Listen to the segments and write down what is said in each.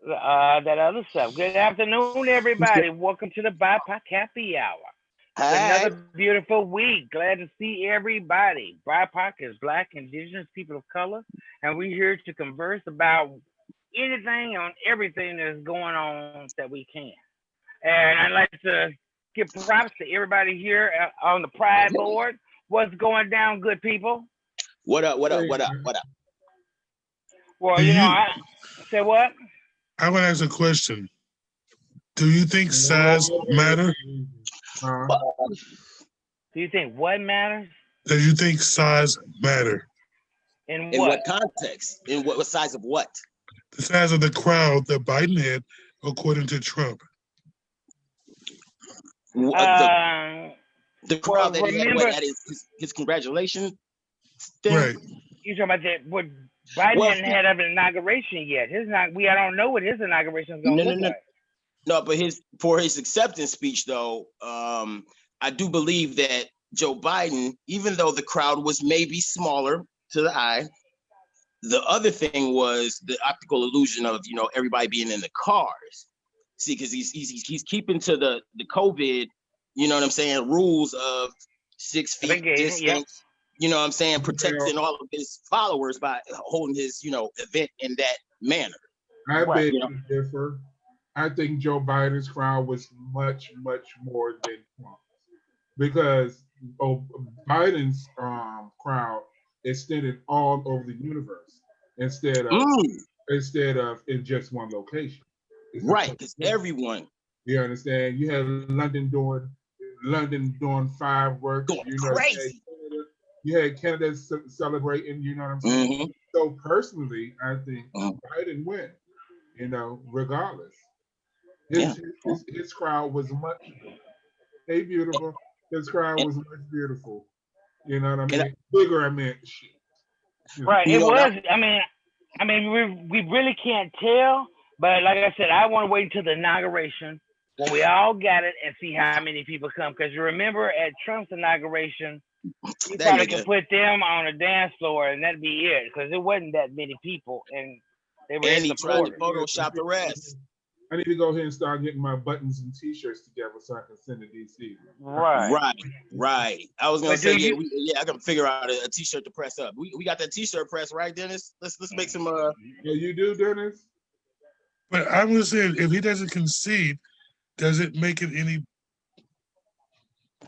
that other stuff. Good afternoon, everybody. Welcome to the BIPOC Happy Hour. It's Hi. another beautiful week. Glad to see everybody. BIPOC is Black, Indigenous, People of Color, and we're here to converse about anything and everything that's going on that we can. And I'd like to give props to everybody here on the Pride Board. What's going down, good people? What up? What up? Hey, What up? What up? Well, do you? I say what? I want to ask a question. Do you think size matter? What? Do you think what matters? Do you think size matter? In In what? what context? In what size of what? The size of the crowd that Biden had, according to Trump. The, the crowd that he had remember, at his congratulation thing? Right. You talking about that? What Biden Well, hadn't had an inauguration yet. I don't know what his inauguration is going to look like. No, but for his acceptance speech though, I do believe that Joe Biden, even though the crowd was maybe smaller to the eye, the other thing was the optical illusion of everybody being in the cars. See, because he's keeping to the COVID, you know what I'm saying, rules of 6 feet distance. Yep. You know what I'm saying, protecting all of his followers by holding his event in that manner. I beg to differ. I think Joe Biden's crowd was much, much more than Trump's, because Biden's crowd extended all over the universe instead of in just one location. Right, because everyone. You understand? You had London doing fireworks. Crazy. You had Canada celebrating. You know what I'm saying? Mm-hmm. So personally, I think Biden win. Regardless. His crowd was much. Hey, beautiful. His crowd was much beautiful. You know what I mean? Bigger, I meant. Shit. Right. It was. I mean, we really can't tell. But like I said, I want to wait until the inauguration when we all got it and see how many people come. Because you remember at Trump's inauguration, he probably could put them on a dance floor and that'd be it. Because there wasn't that many people, and they were. And he tried to Photoshop the rest. I need to go ahead and start getting my buttons and T-shirts together so I can send to DC. Right. I was gonna say, I gotta figure out a T-shirt to press up. We got that T-shirt press, right, Dennis? Let's make some. Yeah, you do, Dennis. But I'm gonna say, if he doesn't concede, does it make it any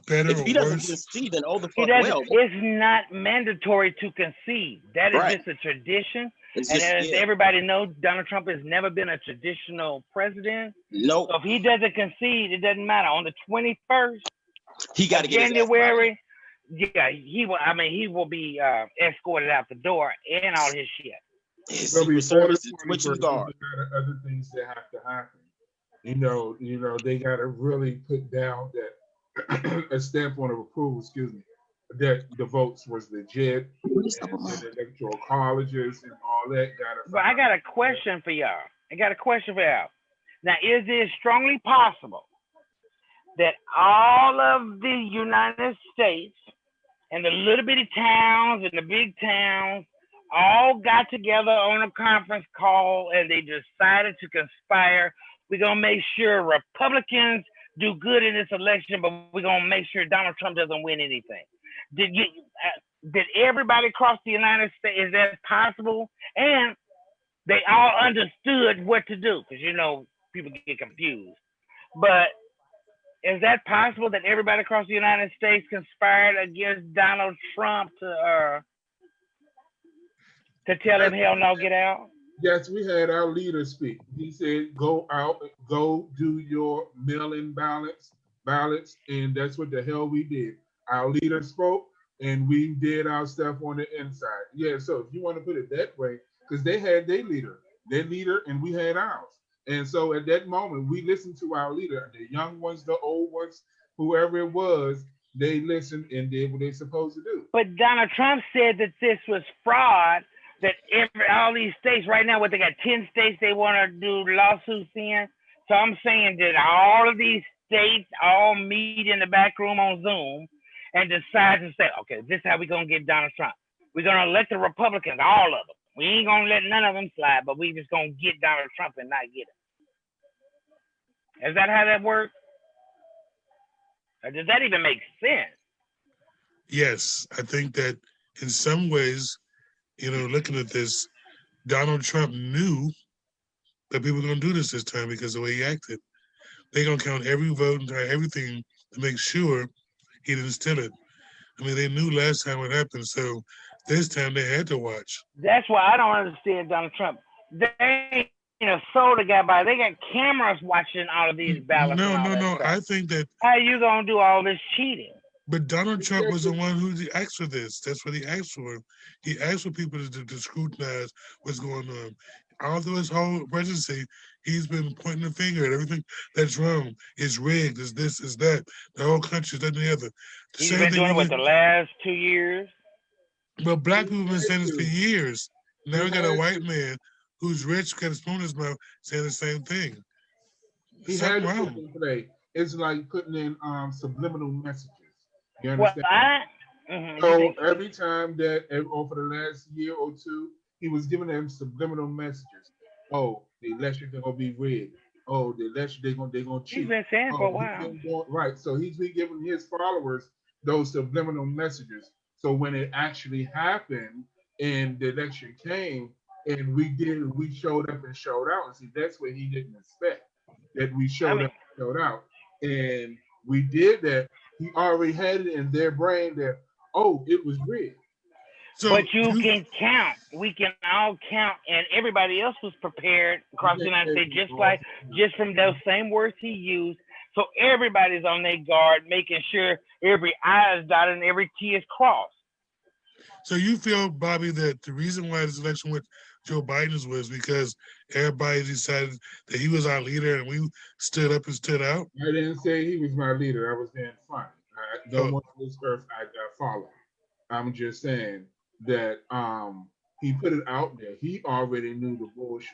better? If he doesn't concede, then it's not mandatory to concede. That is just a tradition. As everybody knows, Donald Trump has never been a traditional president. Nope. So if he doesn't concede, it doesn't matter. On the 21st, he got to get January. He will. I mean, he will be escorted out the door and all his shit. His Secret Service is switching guard. Other things that have to happen. They got to really put down that a stamp of approval. Excuse me. That the votes was legit, and the electoral colleges and all that But I got a question for y'all. Now, is it strongly possible that all of the United States and the little bitty towns and the big towns all got together on a conference call and they decided to conspire? We're going to make sure Republicans do good in this election, but we're going to make sure Donald Trump doesn't win anything. Did everybody across the United States, is that possible? And they all understood what to do, because people get confused. But is that possible that everybody across the United States conspired against Donald Trump to tell him hell no, get out? Yes, we had our leader speak. He said, "Go out, go do your mail-in ballots, and that's what the hell we did. Our leader spoke, and we did our stuff on the inside." Yeah, so if you want to put it that way, because they had their leader, and we had ours. And so at that moment, we listened to our leader, the young ones, the old ones, whoever it was, they listened and did what they're supposed to do. But Donald Trump said that this was fraud, that all these states right now, they got 10 states they want to do lawsuits in. So I'm saying that all of these states all meet in the back room on Zoom and decide to say, okay, this is how we're going to get Donald Trump. We're going to elect the Republicans, all of them. We ain't gonna let none of them slide, but we just gonna get Donald Trump and not get him. Is that how that works? Or does that even make sense? Yes, I think that in some ways, looking at this, Donald Trump knew that people were going to do this time because of the way he acted. They're going to count every vote and try everything to make sure he didn't steal it. I mean, they knew last time what happened, so this time they had to watch. That's why I don't understand Donald Trump. They sold the guy by. They got cameras watching all of these ballots. No. I think that. How you gonna do all this cheating? But Donald Trump was the one who asked for this. That's what he asked for. He asked for people to scrutinize what's going on. All through his whole presidency, he's been pointing the finger at everything that's wrong. It's rigged. It's this. It's that. The whole country's that and the other. He's been doing it with the last 2 years. Well, black people have been saying this for years. Now we got a white man who's rich, got a spoon in his mouth, saying the same thing. He had to today. It's like putting in subliminal messages. You understand? So every time that, for the last year or two, he was giving them subliminal messages. Oh, the election is gonna be rigged. Oh, the election they're gonna cheat. He's been saying for a while. Right. So he's been giving his followers those subliminal messages. So when it actually happened and the election came and we showed up and showed out. And see, that's what he didn't expect. That we showed up and showed out. And we did that. He already had it in their brain that, oh, it was rigged. So but you can count. We can all count, and everybody else was prepared across the United States, just from those same words he used. So everybody's on their guard, making sure every I is dotted and every T is crossed. So you feel, Bobby, that the reason why this election with Joe Biden was because everybody decided that he was our leader and we stood up and stood out? I didn't say he was my leader. I was being funny. No one on this earth I follow. I'm just saying that he put it out there. He already knew the bullshit,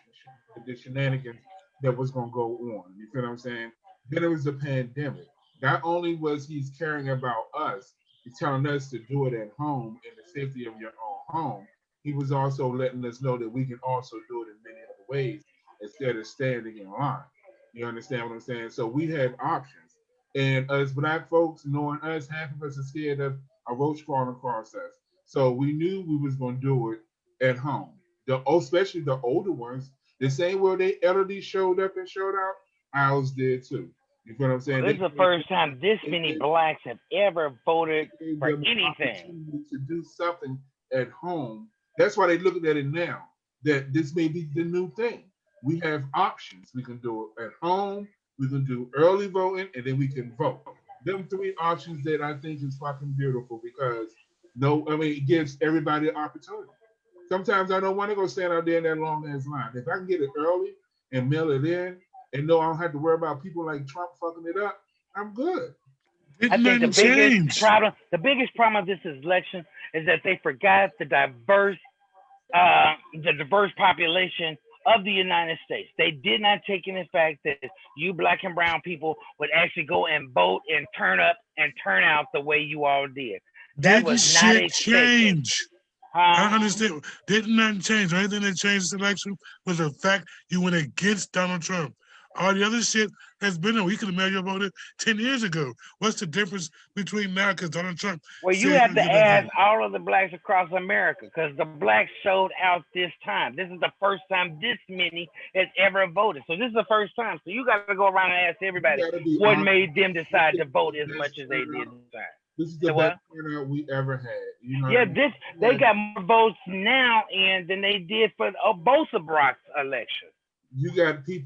the shenanigans that was going to go on. You feel what I'm saying? Then it was the pandemic. Not only was he caring about us, he's telling us to do it at home in the safety of your own home. He was also letting us know that we can also do it in many other ways instead of standing in line. You understand what I'm saying? So we had options. And us black folks, knowing us, half of us are scared of a roach crawling across us. So we knew we was going to do it at home. Especially the older ones, the same way they elderly showed up and showed out, ours did too. You feel what I'm saying? Well, this is the first time this many blacks have ever voted for anything. To do something at home. That's why they're looking at it now, that this may be the new thing. We have options. We can do it at home, we can do early voting, and then we can vote. Them three options that I think is fucking beautiful because it gives everybody an opportunity. Sometimes I don't want to go stand out there in that long ass line. If I can get it early and mail it in and know I don't have to worry about people like Trump fucking it up, I'm good. I think the biggest problem of this election is that they forgot the diverse population of the United States. They did not take into fact that you black and brown people would actually go and vote and turn up and turn out the way you all did. That was not change. I understand. Did not change. The only thing that changed this election was the fact you went against Donald Trump. All the other shit has been there. We could have mailed your vote 10 years ago. What's the difference between now? Because Donald Trump. Well, you have to ask all of the blacks across America because the blacks showed out this time. This is the first time this many has ever voted. So this is the first time. So you got to go around and ask everybody what made them decide to vote as much as they did this time. This is the best turnout we ever had. You know they got more votes now than they did for Bosa Brock's election. You got the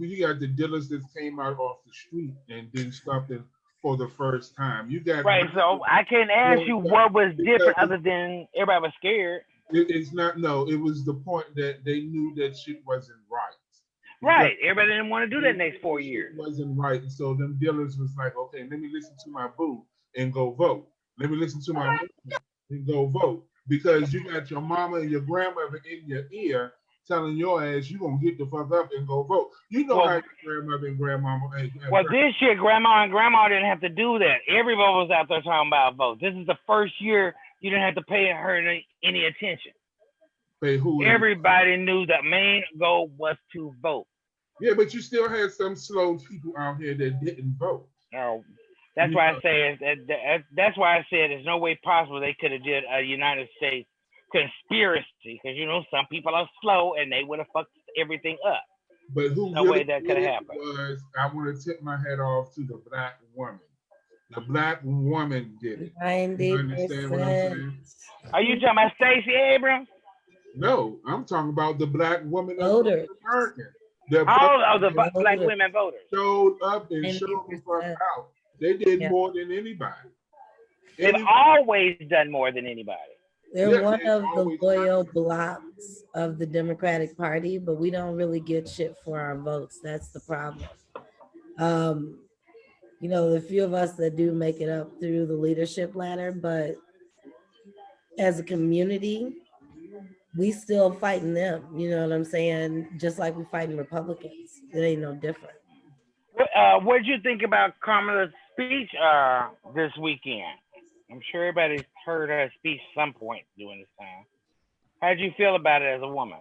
dealers that came out off the street and did something for the first time. You got so I can't ask you what was different other than everybody was scared. It's not. No, it was the point that they knew that shit wasn't right. Right. Everybody didn't want to do that next 4 years. It wasn't right. And so them dealers was like, okay, let me listen to my boo and go vote. Let me listen to my mom and go vote. Because you got your mama and your grandmother in your ear telling your ass you gonna get the fuck up and go vote. You know how your grandmother and grandmama. This year, grandma and grandma didn't have to do that. Everybody was out there talking about votes. This is the first year you didn't have to pay her any attention. Pay who? Everybody knew the main goal was to vote. Yeah, but you still had some slow people out here that didn't vote. Oh, that's You why I know, say that's why I said there's no way possible they could have did a United States conspiracy because some people are slow and they would have fucked everything up. but who No way really that did could have it happened. was, I want to tip my hat off to the black woman. The black woman did it. You understand what I'm 90%. saying? Are you talking about Stacey Abrams? No, I'm talking about the black woman of Voters. America. The All of the Voters. black women voters. showed up and showed the fuck 90%. out. They did Yeah. more than anybody. They've always done more than anybody. They're Yeah, one they of the always loyal done. blocks of the Democratic Party, but we don't really get shit for our votes. That's the problem. The few of us that do make it up through the leadership ladder, but as a community, we still fighting them. You know what I'm saying? Just like we fighting Republicans. It ain't no different. What did you think about Kamala's speech this weekend? I'm sure everybody's heard her speech some point during this time. How did you feel about it as a woman?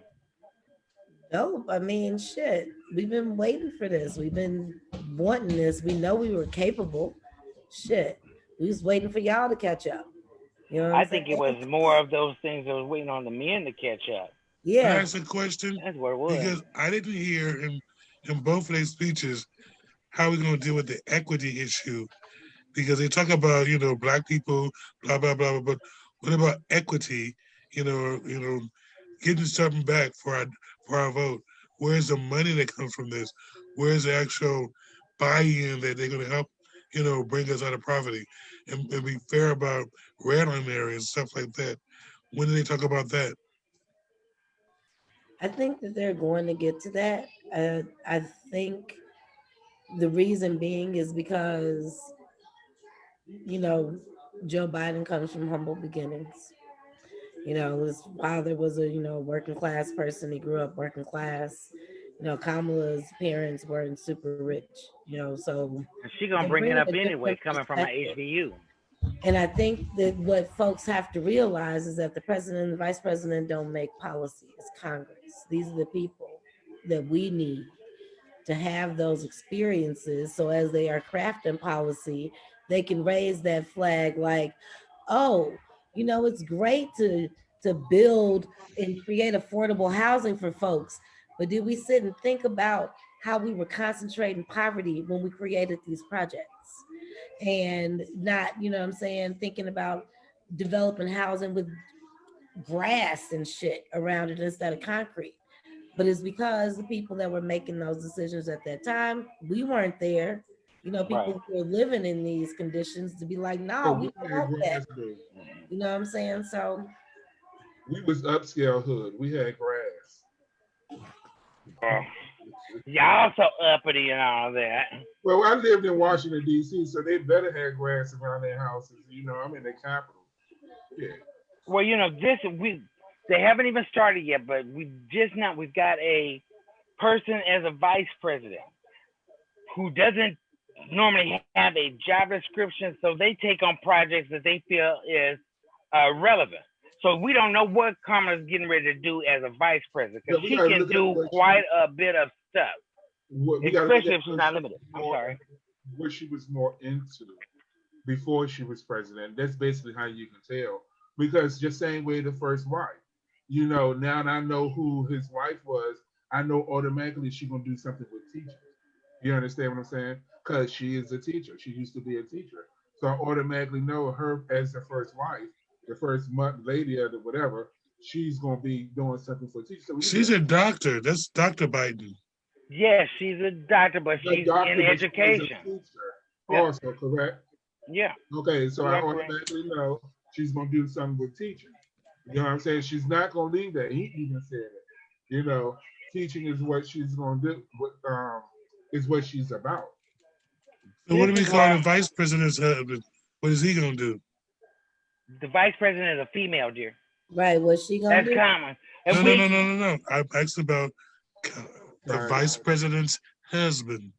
Nope. I mean, shit. We've been waiting for this. We've been wanting this. We know we were capable. Shit. We was waiting for y'all to catch up. You know what I I'm think saying? it was more of those things that was waiting on the men to catch up. Can I Yeah. ask a question? That's what it was. Because I didn't hear in both of their speeches how we're going to deal with the equity issue. Because they talk about, black people, blah, blah, blah, but what about equity? Getting something back for our vote. Where's the money that comes from this? Where's the actual buy-in that they're going to help, bring us out of poverty and be fair about red-line areas and stuff like that? When do they talk about that? I think that they're going to get to that. I think the reason being is because, Joe Biden comes from humble beginnings. His father was a, working class person. He grew up working class. Kamala's parents weren't super rich, so. She's going to bring it up anyway, coming from an HBU. And I think that what folks have to realize is that the president and the vice president don't make policy. It's Congress. These are the people that we need to have those experiences. So as they are crafting policy, they can raise that flag like, oh, it's great to build and create affordable housing for folks. But did we sit and think about how we were concentrating poverty when we created these projects? And not, thinking about developing housing with grass and shit around it instead of concrete. But it's because the people that were making those decisions at that time, we weren't there. People Right. who were living in these conditions to be like, no, we don't want that. You know what I'm saying? So we was upscale hood. We had grass. Y'all so uppity and all that. Well, I lived in Washington, D.C., so they better have grass around their houses. I'm in the capital. Yeah. Well, they haven't even started yet, but we've got a person as a vice president who doesn't normally have a job description, so they take on projects that they feel is relevant. So we don't know what Kamala's getting ready to do as a vice president, because she can do quite a bit of stuff, especially if she's not limited. I'm sorry. What she was more into before she was president. That's basically how you can tell. Because just same way the first wife. Now that I know who his wife was, I know automatically she's going to do something with teachers. You understand what I'm saying? Because she is a teacher. She used to be a teacher. So I automatically know her as the first wife, the first lady or whatever, she's going to be doing something for teachers. So she's a doctor. That's Dr. Biden. Yes, she's a doctor, but she's in education. Also, correct? Yeah. Okay, so Yeah, I automatically know she's going to do something with teaching. You know what I'm saying? She's not going to leave that. He even said it. Teaching is what she's going to do, is what she's about. So what do we call the vice president's husband? What is he going to do? The vice president is a female, dear. Right, what's she going to do? That's common. No. I asked about the vice president's husband.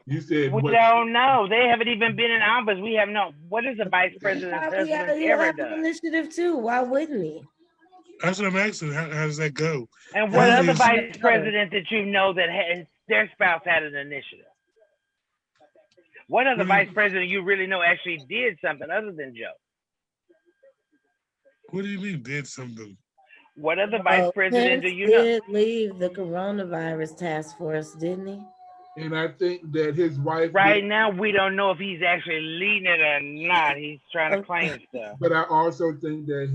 You said we don't know. They haven't even been in office. We have no. What is the vice president's husband ever done? Initiative too. Why wouldn't he? That's what I'm asking. How does that go? And what Usually other it's- vice president that you know that has their spouse had an initiative? What other What do you- vice president you really know actually did something other than Joe? What do you mean did something? What other vice president do Pence you know? did leave the coronavirus task force, didn't he? And I think that his wife Right did, now, we don't know if he's actually leading it or not. He's trying to claim stuff. but I also think that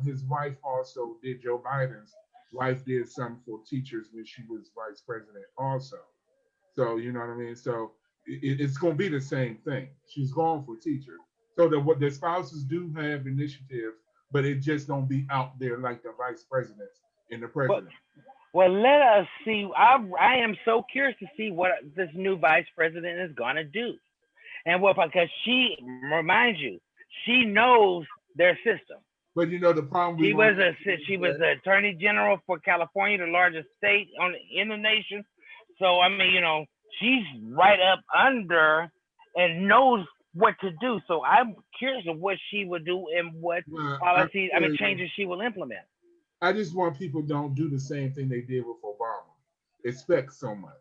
his wife also did. Joe Biden's wife did something for teachers when she was vice president also. So you know what I mean. So it's going to be the same thing. She's going for teachers. So that what the spouses do have initiatives, but it just don't be out there like the vice presidents and the president. Well, let us see. I am so curious to see what this new vice president is going to do. And what, because she, remind you, she knows their system. But you know the problem. She was the attorney general for California, the largest state in the nation. So I mean, you know, she's right up under and knows what to do. So I'm curious of what she would do and what policies, changes she will implement. I just want people don't do the same thing they did with Obama. Expect so much.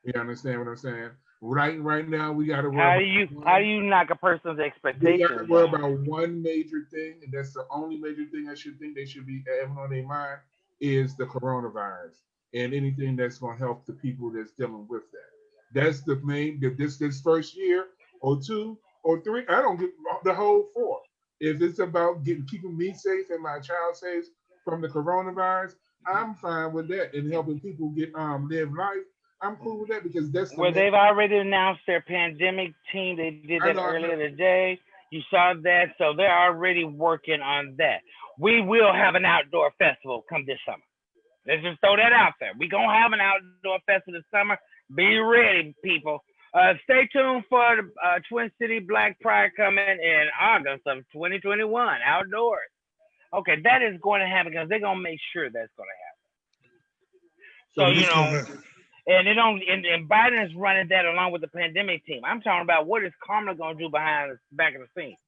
You understand what I'm saying? Right now we got to worry. How do you knock a person's We expectations? got to worry about one major thing, and that's the only major thing I should think they should be having on their mind is the coronavirus and anything that's going to help the people that's dealing with that. That's the main. This first year or 2 or 3, I don't get the whole 4. If it's about keeping me safe and my child safe from the coronavirus, I'm fine with that, and helping people get live life. I'm cool with that because that's they've already announced their pandemic team. They did that earlier today. You saw that, so they're already working on that. We will have an outdoor festival come this summer. Let's just throw that out there. We're gonna have an outdoor festival this summer. Be ready, people. Stay tuned for the Twin City Black Pride coming in August of 2021 outdoors. Okay, that is going to happen because they're gonna make sure that's going to happen. So you know. And they don't. And Biden is running that along with the pandemic team. I'm talking about what is Kamala going to do back of the scenes.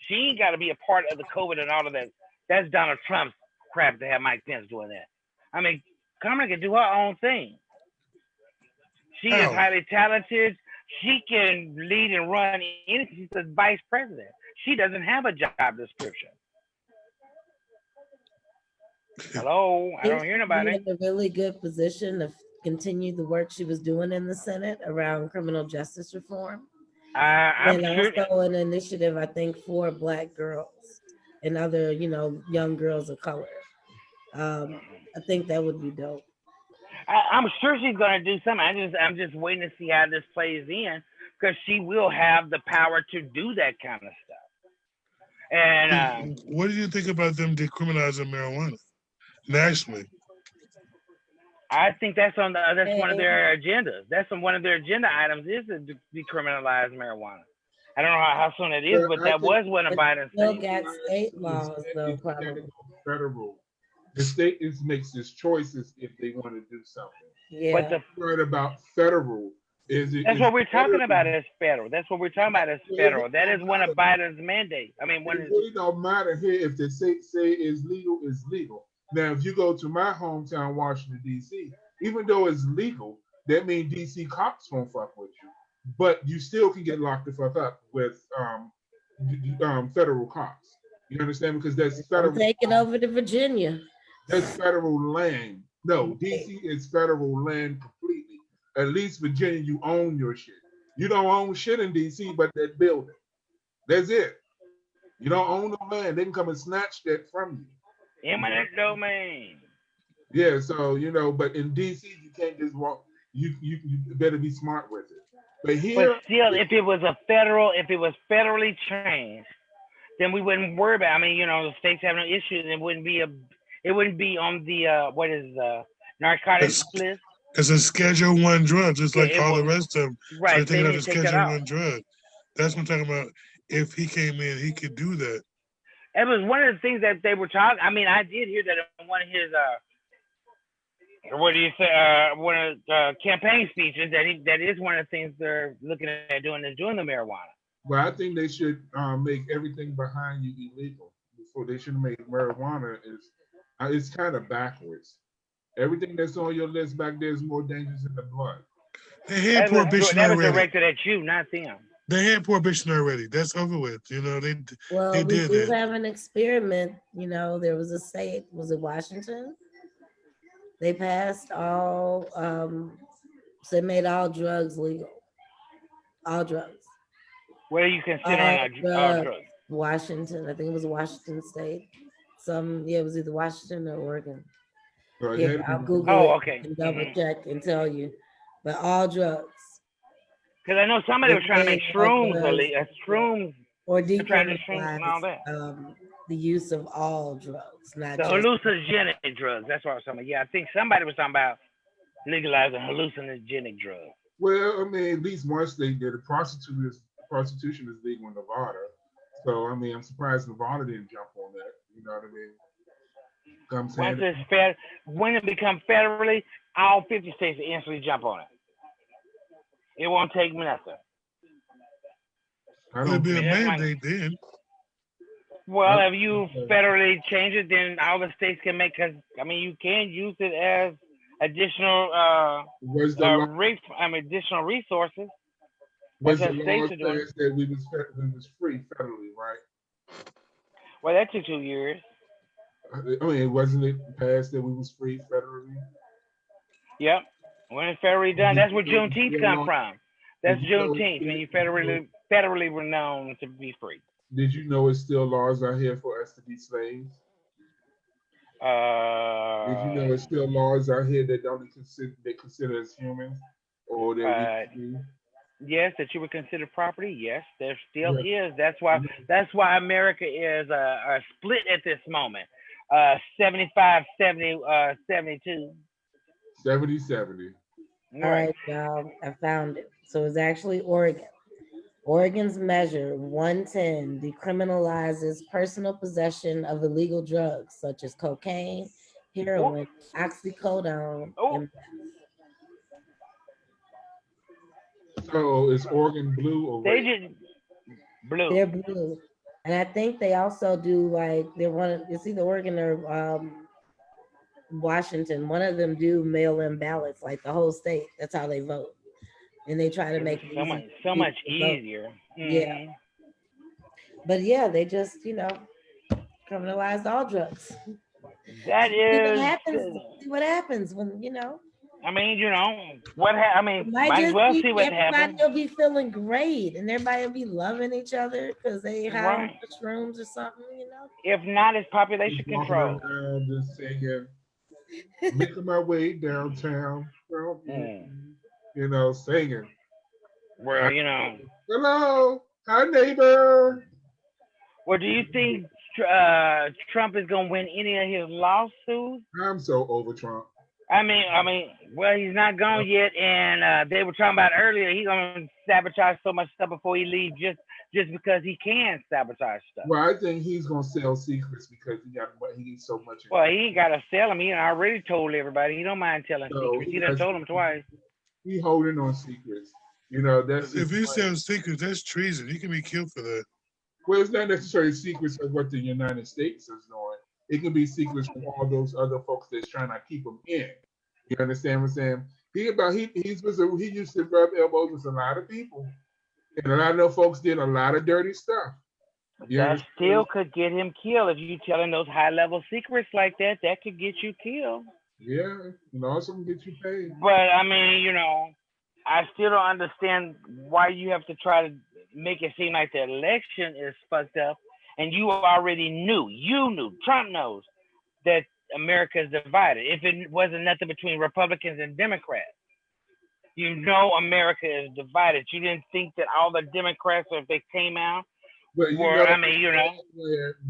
She ain't got to be a part of the COVID and all of that. That's Donald Trump's crap to have Mike Pence doing that. I mean, Kamala can do her own thing. She is highly talented. She can lead and run anything. She's the vice president. She doesn't have a job description. Hello, I don't hear nobody. In a really good position to continue the work she was doing in the Senate around criminal justice reform. I'm and also an initiative, I think, for Black girls and other, young girls of color. I think that would be dope. I'm sure she's going to do something. I'm just waiting to see how this plays in because she will have the power to do that kind of stuff. And what do you think about them decriminalizing marijuana nationally? I think that's one of their agendas. That's one of their agenda items is to decriminalize marijuana. I don't know how soon it is, but that was one of Biden's things. Still got state laws, though, probably. Federal. The state makes its choices if they want to do something. Yeah. But the part about federal that's what we're talking about as federal. That's what we're talking about as federal. That is one of Biden's mandates. I mean, it really don't matter here if they say it's legal, it's legal. Now, if you go to my hometown, Washington, D.C., even though it's legal, that means D.C. cops won't fuck with you. But you still can get locked the fuck up with federal cops. You understand? Because that's federal. Taking over to Virginia. That's federal land. No, D.C. is federal land completely. At least Virginia, you own your shit. You don't own shit in D.C. but that building. That's it. You don't own no land. They can come and snatch that from you. Eminent domain. Yeah, so but in DC you can't just walk. You better be smart with it. But here, but still, if it was federally changed, then we wouldn't worry about. I mean, the states have no issues. It wouldn't be on the narcotics list. It's a Schedule 1 drug, just like all the rest of them. Right. So they're taking out a Schedule 1 drug. That's what I'm talking about. If he came in, he could do that. It was one of the things that they were talking. I mean, I did hear that in one of his one of the campaign speeches that is one of the things they're looking at doing is doing the marijuana. Well, I think they should make everything behind you illegal. Before they should make marijuana It's kind of backwards. Everything that's on your list back there is more dangerous than the blood. They had That was prohibition already. directed at you, not them. They had prohibition already. That's over with. You know, Well, they we did do that. have an experiment. You know, there was a state, was it Washington? They passed all, so they made all drugs legal. All drugs. What are you considering all drugs? Washington, I think it was Washington State. It was either Washington or Oregon. So Here, that- I'll Google Oh, it okay. and double check and tell you. But all drugs. Because I know somebody was trying to make Okay, shrooms, drugs. shrooms, Or they're trying to shrooms and all decriminalize that. the use of all drugs, not The just hallucinogenic drugs. That's what I was talking about. Yeah, I think somebody was talking about legalizing hallucinogenic drugs. Well, I mean, at least one state did it. Prostitution is legal in Nevada. So, I mean, I'm surprised Nevada didn't jump on that. You know what I mean? I'm saying, When it becomes federally, all 50 states will instantly jump on it. It won't take nothing. I It'd don't be a That's mandate then. Well, if you federally change it, then all the states can make. Cause I mean, you can use it as additional was the law, additional resources. was the what law states are doing. passed that we was free federally, right? Well, that took 2 years. I mean, wasn't it passed that we was free federally? Yep. When it's federally done, that's where Juneteenth come from. That's Did you know- Juneteenth, when you federally were known to be free. Did you know it's still laws out here for us to be slaves? Did you know it's still laws out here that don't consider us humans, or that we Yes, that you would consider property. Yes, there still is. That's why America is split at this moment. 75, 70, 72. 70-70. All right, y'all, I found it. So it's actually Oregon. Oregon's measure 110 decriminalizes personal possession of illegal drugs such as cocaine, heroin, oxycodone, and So is Oregon blue or They red? just blue. they're blue. And I think they also do like it's either Oregon or Washington. One of them do mail-in ballots, like the whole state. That's how they vote. And they try to make it so much easy to vote. easier. Yeah. Mhm. But yeah, they just, criminalized all drugs. That See what is. happens. See what happens when, I mean, might as well see what happens. Everybody will be feeling great and everybody will be loving each other because they have Right. mushrooms or something, If not, it's population Just walking control. around just singing, making my way downtown, singing. Well, Hello, hi neighbor. Well, do you think Trump is gonna win any of his lawsuits? I'm so over Trump. I mean, well, he's not gone yet, and they were talking about earlier he's gonna sabotage so much stuff before he leaves, just because he can sabotage stuff. Well, I think he's gonna sell secrets because he needs so much. Well, he ain't gotta sell them. He already told everybody. He don't mind telling secrets. He done told them twice. He holding on secrets. That's If he sells secrets, that's treason. He can be killed for that. well, it's not necessarily secrets of what the United States is doing. It can be secrets from all those other folks that's trying to keep him in. You understand what I'm saying? He used to rub elbows with a lot of people, and a lot of those folks did a lot of dirty stuff. That still could get him killed if you telling those high level secrets like that. That could get you killed. Yeah, and also get you paid. But I mean, I still don't understand why you have to try to make it seem like the election is fucked up, and you already knew. Trump knows that America is divided. If it wasn't nothing between Republicans and Democrats, America is divided. You didn't think that all the Democrats, if they came out, But where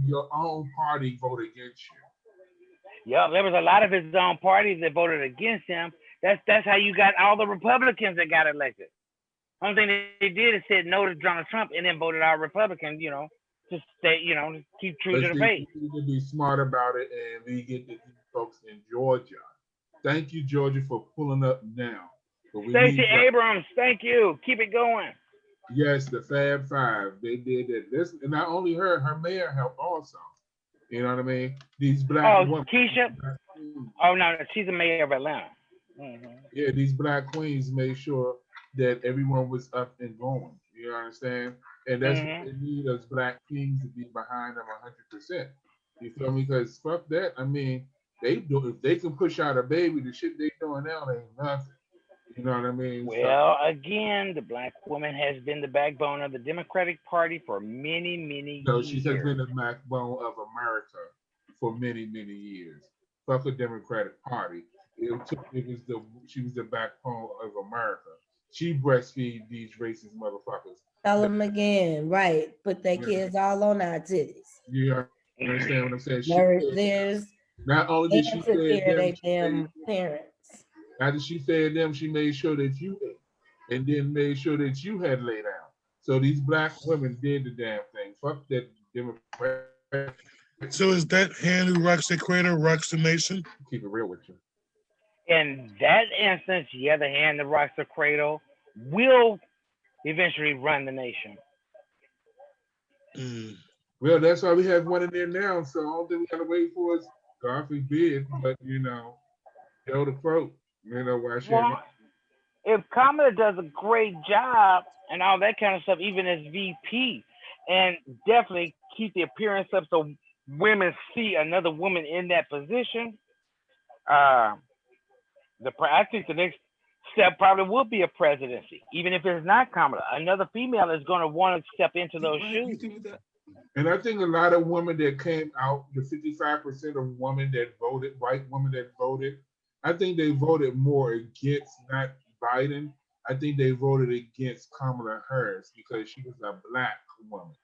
your own party voted against you. Yeah, there was a lot of his own parties that voted against him. That's how you got all the Republicans that got elected. Only thing they did is said no to Donald Trump and then voted out Republicans, to stay, to keep true to the faith. We need to be smart about it, and we get the folks in Georgia. Thank you, Georgia, for pulling up now. Stacey Abrams, thank you. Keep it going. Yes, the Fab Five. They did that. And not only her mayor helped also. You know what I mean? These black Oh, women. Keisha. Oh no, she's the mayor of Atlanta. Yeah, these black queens made sure that everyone was up and going. You understand? And that's what they need us black kings to be behind them 100%. You feel me? Because fuck that. I mean, they do if they can push out a baby, the shit they doing now ain't nothing. You know what I mean? Well, again, the black woman has been the backbone of the Democratic Party for many, many So years. she has been the backbone of America for many, many years. Fuck the Democratic Party. She was the backbone of America. She breastfeed these racist motherfuckers. Tell them again, right? Put their kids all on our titties. You understand what I'm saying? There's not only did she took feed care of them, them parents. after she fed them, she made sure that you ate, and then made sure that you had laid down. So these black women did the damn thing. Fuck that Democrat. So is that hand who rocks the cradle rocks the nation? Keep it real with you. In that instance, yeah, the hand that rocks the cradle will eventually run the nation. Well, that's why we have one in there now. So all that we gotta wait for is God forbid, but Joe the Crow. Why she if Kamala does a great job and all that kind of stuff, even as VP, and definitely keep the appearance up so women see another woman in that position, I think the next step probably will be a presidency, even if it's not Kamala. Another female is going to want to step into those shoes. And I think a lot of women that came out, the 55% of women that voted, white women that voted, I think they voted more against not Biden. I think they voted against Kamala Harris because she was a black woman.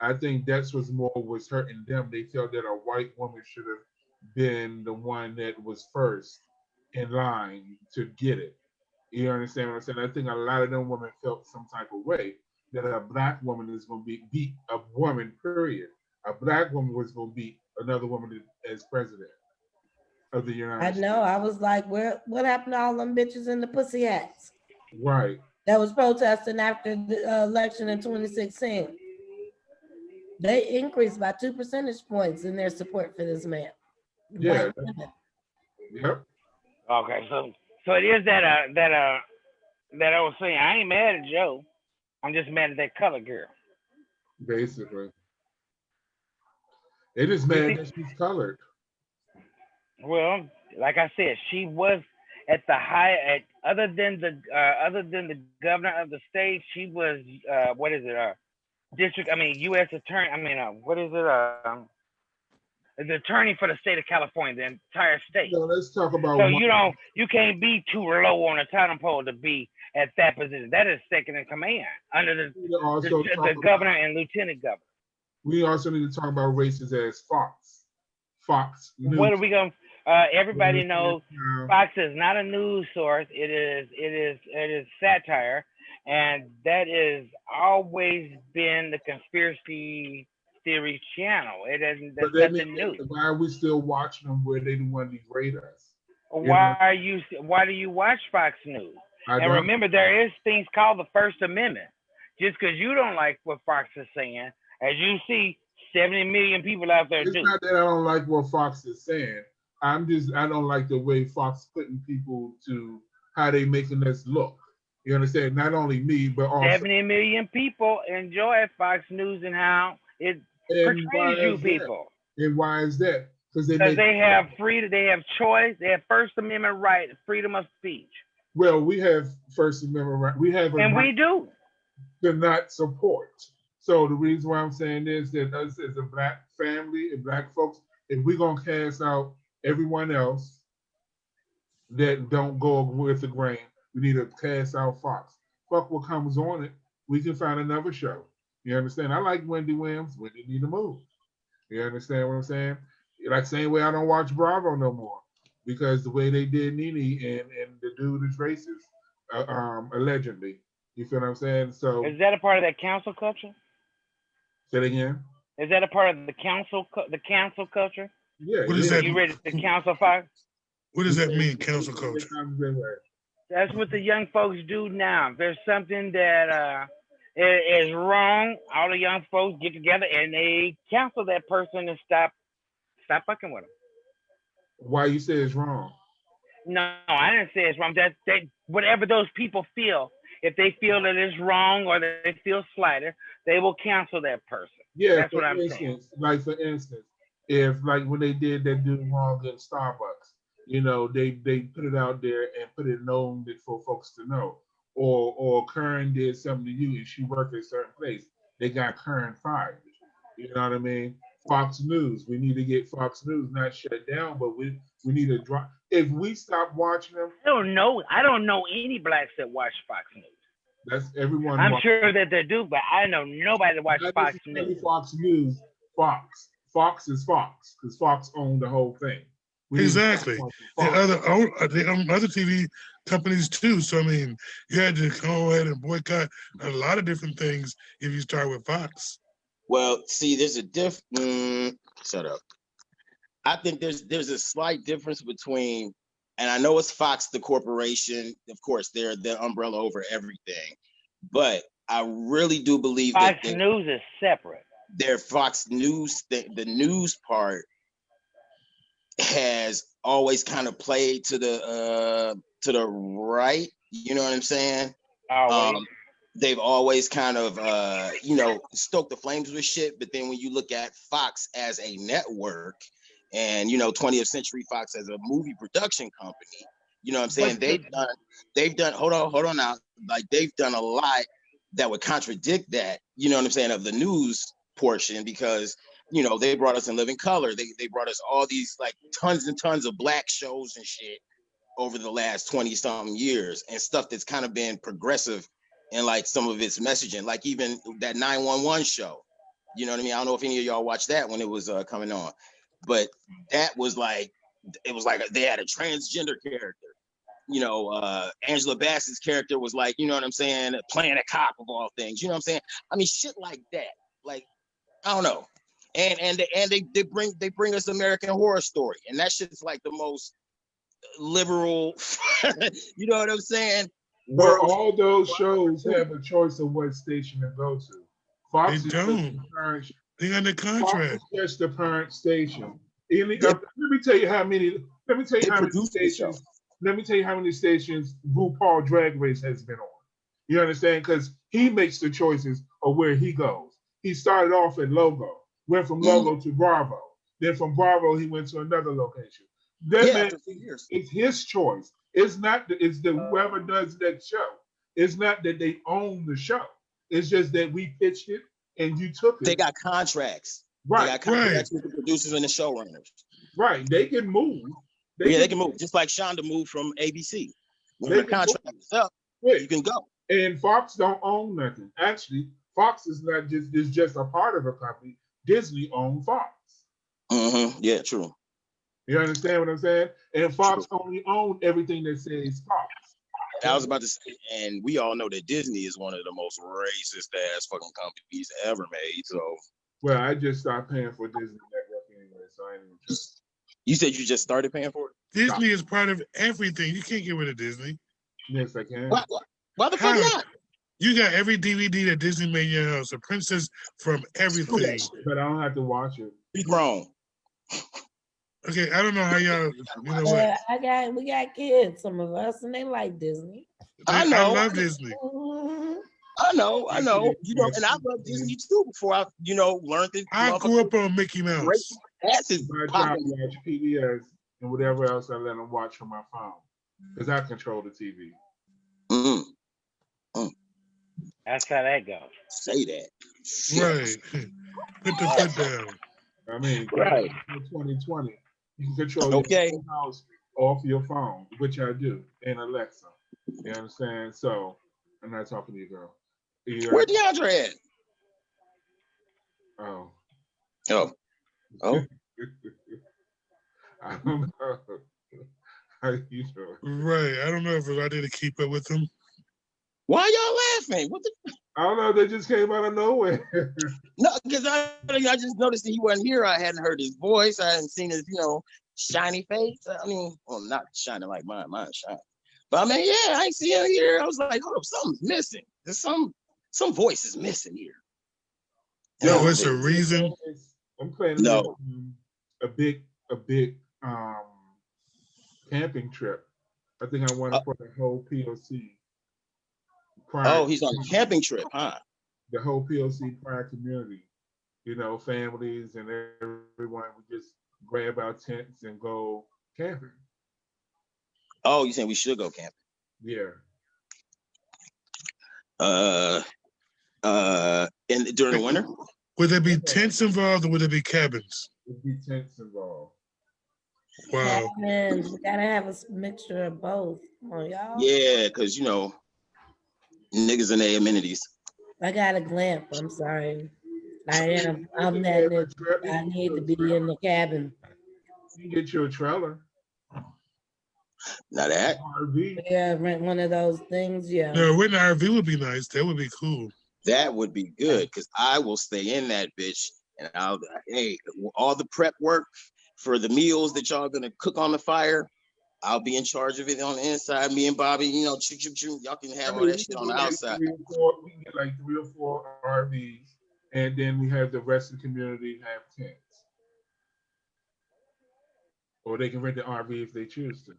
I think that's what was hurting them. They felt that a white woman should have been the one that was first in line to get it. You understand what I'm saying? I think a lot of them women felt some type of way that a black woman is going to beat a woman, period. A black woman was going to beat another woman as president of the United States. I know. I was like, what happened to all them bitches in the pussy hats? Right. That was protesting after the election in 2016. They increased by 2 percentage points in their support for this man. Yeah. Yep. Okay, so it is that I was saying, I ain't mad at Joe. I'm just mad at that color girl. Basically. It is mad that she's colored. Well, like I said, she was at the high other than the governor of the state, she was U.S. attorney. The attorney for the state of California, the entire state. So let's talk about. So you can't be too low on a totem pole to be at that position. That is second in command under the governor and lieutenant governor. We also need to talk about races as Fox. Fox News. What are we going? Everybody knows Fox is not a news source. It is satire, and that has always been the conspiracy theory channel. That's nothing new. Why are we still watching them where they don't want to degrade us? Why do you watch Fox News? And remember, there is things called the First Amendment. Just because you don't like what Fox is saying, as you see 70 million people out there do. It's not that I don't like what Fox is saying. I don't like the way Fox putting people to how they making us look. You understand? Not only me, but also 70 million people enjoy Fox News and how it portrays you people. And why is that? Because they have freedom, they have choice, they have First Amendment right, freedom of speech. Well, we have First Amendment right. We have we do to not support. So the reason why I'm saying this that us as a black family and black folks, if we're gonna cast out everyone else that don't go with the grain, we need to cast out Fox. Fuck what comes on it. We can find another show. You understand? I like Wendy Williams. Wendy need to move. You understand what I'm saying? Like same way I don't watch Bravo no more because the way they did Nene and the dude is racist, allegedly. You feel what I'm saying? So is that a part of that cancel culture? Say it again. Is that a part of the cancel culture? Yeah. What is that? You ready to cancel Fox? What does that mean, cancel culture? That's what the young folks do now. If there's something that is wrong, all the young folks get together and they cancel that person and stop Stop fucking with them. Why you say it's wrong? No, I didn't say it's wrong. That they whatever those people feel, if they feel that it's wrong or that they feel slighted, they will cancel that person. Yeah, That's for what I'm saying. instance, like for instance, if like when they did that dude wrong in Starbucks, you know, they put it out there and put it known that for folks to know. Or Kern did something to you and she worked at a certain place. They got Kern fired. You know what I mean? Fox News. We need to get Fox News not shut down, but we need to drop. If we stop watching them, I don't know any blacks that watch Fox News. that's everyone. I'm sure that they do, but I know nobody that watches Fox News. Fox News. Fox is Fox because Fox owned the whole thing. Exactly. The other TV companies too. So I mean, you had to go ahead and boycott a lot of different things if you start with Fox. Well, see, there's a shut up. I think there's a slight difference between, and I know it's Fox, the corporation. Of course, they're the umbrella over everything, but I really do believe Fox News is separate. Their Fox News, the news part, has always kind of played to the right. You know what I'm saying? They've always kind of stoked the flames with shit. But then when you look at Fox as a network and 20th Century Fox as a movie production company, you know what I'm saying? They've done hold on now. Like they've done a lot that would contradict that, you know what I'm saying, of the news portion, because they brought us In Living Color. They brought us all these like tons and tons of black shows and shit over the last 20 something years, and stuff that's kind of been progressive in like some of its messaging, like even that 911 show. You know what I mean? I don't know if any of y'all watched that when it was coming on, but that was like, it was like they had a transgender character. Angela Bassett's character was like, you know what I'm saying, playing a cop of all things. You know what I'm saying? I mean, shit like that. Like, I don't know. And they bring us American Horror Story, and that shit's like the most liberal. You know what I'm saying? But all those shows have a choice of what station to go to. Fox they don't. They got the contract. Fox is just the parent station. Let me tell you how many. Let me tell you how many stations. Let me tell you how many stations RuPaul Drag Race has been on. You understand? Because he makes the choices of where he goes. He started off at Logo, went from Logo to Bravo. Then from Bravo, he went to another location. It's his choice. It's not. It's the whoever does that show. It's not that they own the show. It's just that we pitched it and you took it. They got contracts. Right. They got contracts with the producers and the showrunners. Right. They can move. They can move. Just like Shonda moved from ABC. When the contract is up, you can go. And Fox don't own nothing. Actually, Fox is not just a part of a company. Disney owns Fox. Mm-hmm. Yeah, true. You understand what I'm saying? And Fox only owns everything that says Fox. I was about to say, and we all know that Disney is one of the most racist ass fucking companies ever made. So, well, I just stopped paying for Disney Network anyway, so I ain't even just. You said you just started paying for it? Disney is part of everything. You can't get rid of Disney. Yes, I can. Why the fuck not? You got every DVD that Disney made in your house, a princess from everything. But I don't have to watch it. Be grown. Okay, I don't know how y'all. We got kids, some of us, and they like Disney. I know. I love Disney. I know. And I love Disney too. Before I, learned it. I grew up on Mickey Mouse. I try to watch PBS and whatever else I let them watch from my phone, because I control the TV. That's how that goes. Say that. Right. Put the foot down. I mean, right. 2020, you can control your house off your phone, which I do, and Alexa. You understand? So, I'm not talking to you, girl. Where DeAndre at? Oh. I don't know. How you doing? Right. I don't know if I did keep up with him. Why y'all laughing? What the? I don't know. They just came out of nowhere. No, because I just noticed that he wasn't here. I hadn't heard his voice. I hadn't seen his, shiny face. I mean, well, not shining like mine. Mine's shining. But I mean, yeah, I ain't see him here. I was like, hold up, something's missing. There's some voice is missing here. Yo, it's a reason. I'm playing. No. a big camping trip. I think I want Uh, it for the whole POC. oh, Pride, he's on a camping trip, huh? the whole POC Pride community. You know, families and everyone would just grab our tents and go camping. Oh, you saying we should go camping? Yeah. And during the winter? Would there be tents involved or would there be cabins? There'd be tents involved. Wow. Cabins, we gotta have a mixture of both. Come on, y'all. Yeah, because you know, niggas and their amenities. I got a glamp. I'm sorry. I'm that nigga. I need to be in the cabin. You can get you a trailer. Now that RV. Yeah, rent one of those things. Yeah. No, renting an RV would be nice. That would be cool. that would be good because I will stay in that bitch and I'll all the prep work for the meals that y'all gonna cook on the fire. I'll be in charge of it on the inside. Me and Bobby, you know, y'all can have all that shit on the outside. We can get like 3 or 4 RVs, and then we have the rest of the community have tents, or they can rent the RV if they choose to.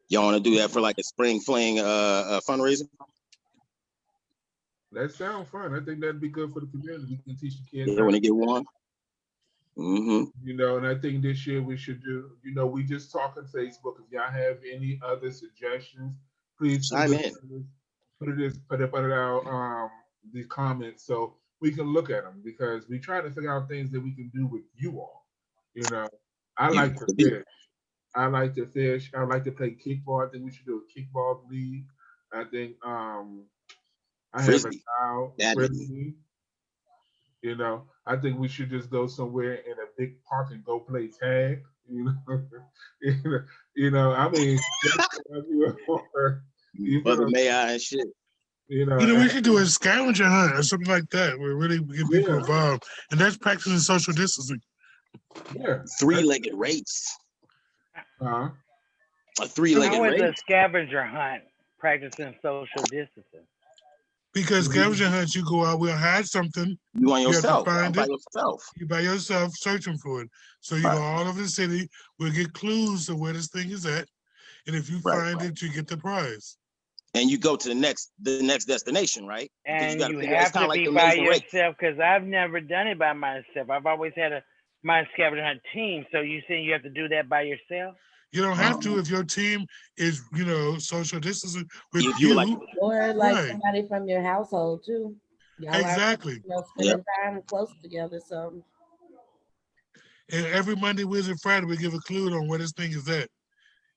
Y'all want to do that for like a spring fling fundraiser? That sounds fun. I think that'd be good for the community. We can teach the kids. Yeah, when they get warm. Mm-hmm. You know, and I think this year we should do, you know, we just talk on Facebook. If y'all have any other suggestions, please chime in. Put it out these comments so we can look at them, because we try to figure out things that we can do with you all. You know, I like to fish. I like to fish. I like to play kickball. I think we should do a kickball league. I think I have a child frisbee. You know, I think we should just go somewhere in a big park and go play tag. You know, I mean, Brother May I and shit. You know, we should do a scavenger hunt or something like that, where really we get people involved, and that's practicing social distancing. Yeah, 3-legged race. A 3-legged race. How is a scavenger hunt practicing social distancing? Because scavenger hunts, you go out, we'll hide something. You on yourself. You have to find by yourself. You by yourself searching for it. So you go all over the city. We'll get clues to where this thing is at, and if you find it, you get the prize. And you go to the next destination, right? And you have to be by yourself, because I've never done it by myself. I've always had my scavenger hunt team. So you saying you have to do that by yourself? You don't have to if your team is, social distancing with you. Or like somebody from your household too. Y'all exactly. Spending time close together. So. And every Monday, Wednesday, Friday, we give a clue on where this thing is at.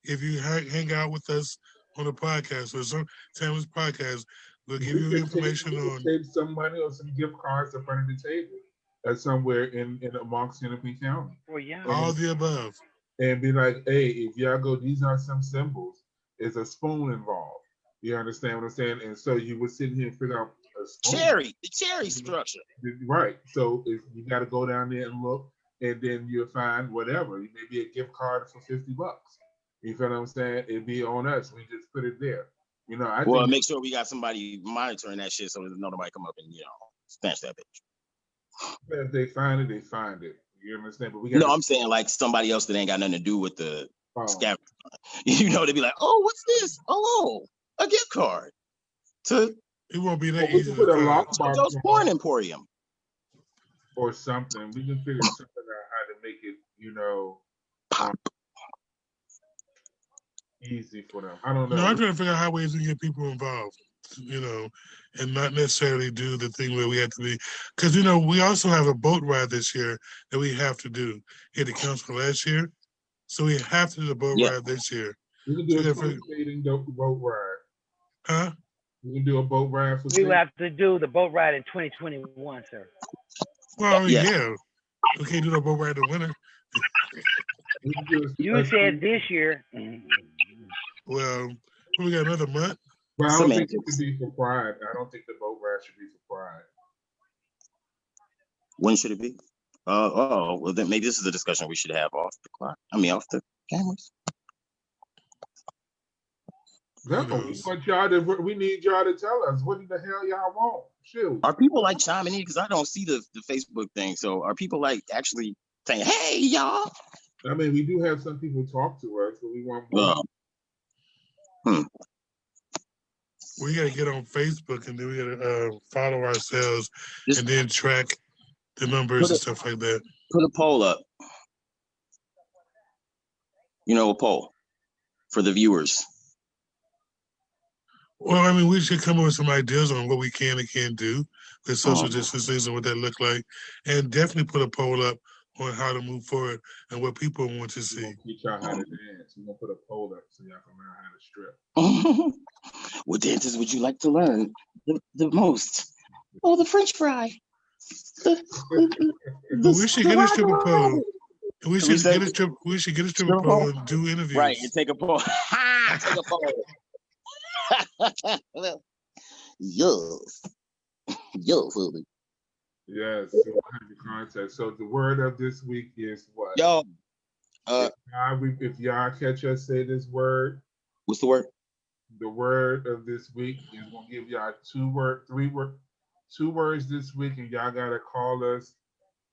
If you hang out with us on the podcast or some Tam's podcast, we'll give you information on. Save some money or some gift cards in front of the table. That's somewhere in amongst Hennepin County. Well, yeah. All the above. And be like, hey, if y'all go, these are some symbols. There's a spoon involved. You understand what I'm saying? And so you would sit here and figure out a spoon. The cherry structure. Right. So if you got to go down there and look, and then you'll find whatever. It may be a gift card for $50. You feel what I'm saying? It'd be on us. We just put it there. You know, I think make sure we got somebody monitoring that shit so that nobody come up and snatch that bitch. If they find it, they find it. You understand? But I'm saying like somebody else that ain't got nothing to do with the scavenger. They'd be like, "Oh, what's this? Oh, a gift card to." It won't be that easy. Put a lockbox Joe's Porn Emporium or something. We can figure something out how to make it, pop easy for them. I don't know. No, I'm trying to figure out how ways to get people involved. And not necessarily do the thing where we have to be, because we also have a boat ride this year that we have to do. Hit the council last year, so we have to do the boat ride this year. We can do a boat ride. Huh? We can do a boat ride for. We will have to do the boat ride in 2021, sir. Well, yeah. We can't do the boat ride in the winter. You said this year. Well, we got another month. But I don't think it should be for Pride. I don't think the boat ride should be for Pride. When should it be? Well, then maybe this is a discussion we should have off the clock. Off the cameras. We need y'all to tell us what the hell y'all want. Shoot. Are people chiming in? Because I don't see the Facebook thing. So are people actually saying, "Hey, y'all." I mean, we do have some people talk to us, but we want more. We got to get on Facebook, and then we got to follow ourselves, Just and then track the numbers and stuff like that. put a poll up. You know, a poll for the viewers. Well, I mean, we should come up with some ideas on what we can and can't do with social distancing and what that look like, and definitely put a poll up on how to move forward and what people want to We're see. gonna teach y'all how to dance. We're gonna put a poll up so y'all can learn how to strip. What dances would you like to learn the most? Oh, the French fry. But we should get a stripper pole. We should get a stripper pole and do interviews. Right, and take a poll. Take a poll. Yes. Honey. Yes, so we'll have the contest. So the word of this week is what? Yo, If y'all catch us say this word, what's the word? the word of this week is gonna give y'all two words this week, and y'all gotta call us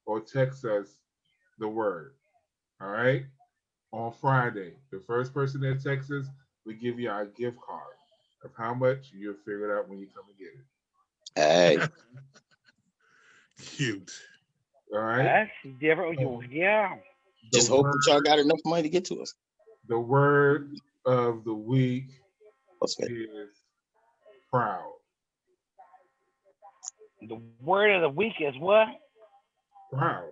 or text us the word. All right. On Friday, the first person that texts us, we give you our gift card of how much you'll figure it out when you come and get it. Hey. Cute. All right. That's different. Yeah. Just hope that y'all got enough money to get to us. The word of the week What's that? is proud. The word of the week is what? Proud.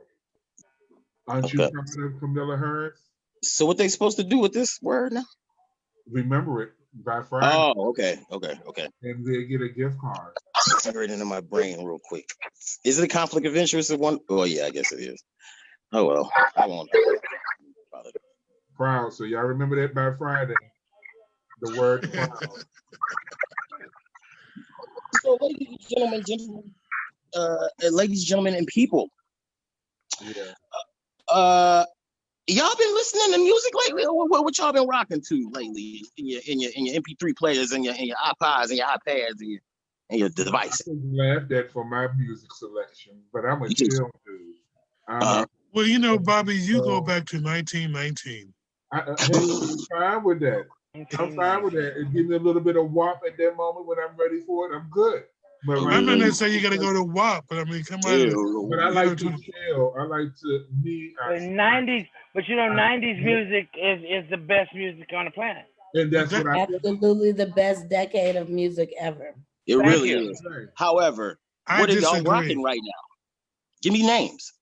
Aren't you Okay. proud of Camilla Harris? So what they supposed to do with this word now? Remember it by Friday, Oh, okay. and they'll get a gift card. Figure it into my brain real quick. Is it a conflict of interest at one? Oh yeah, I guess it is. Oh well, I won't. Proud. So y'all remember that by Friday. The word proud. So, ladies and gentlemen, and people, Yeah. y'all been listening to music lately? What y'all been rocking to lately in your MP3 players and your iPods and your iPads and your devices? I was laughed at for my music selection, but I'm a You just- chill dude. Well, you know, Bobby, you go back to 1919. I'm fine with that. I'm fine with that. It gives me a little bit of wop at that moment when I'm ready for it. I'm good. But I'm not gonna say you gotta go to WAP, but I mean, come on. But I like to chill. I like to me. The 90s, but you know, 90s music is the best music on the planet. And that's what I Absolutely the best decade of music ever. It Thank really you. is. However, I what are y'all disagree. rocking right now? Give me names.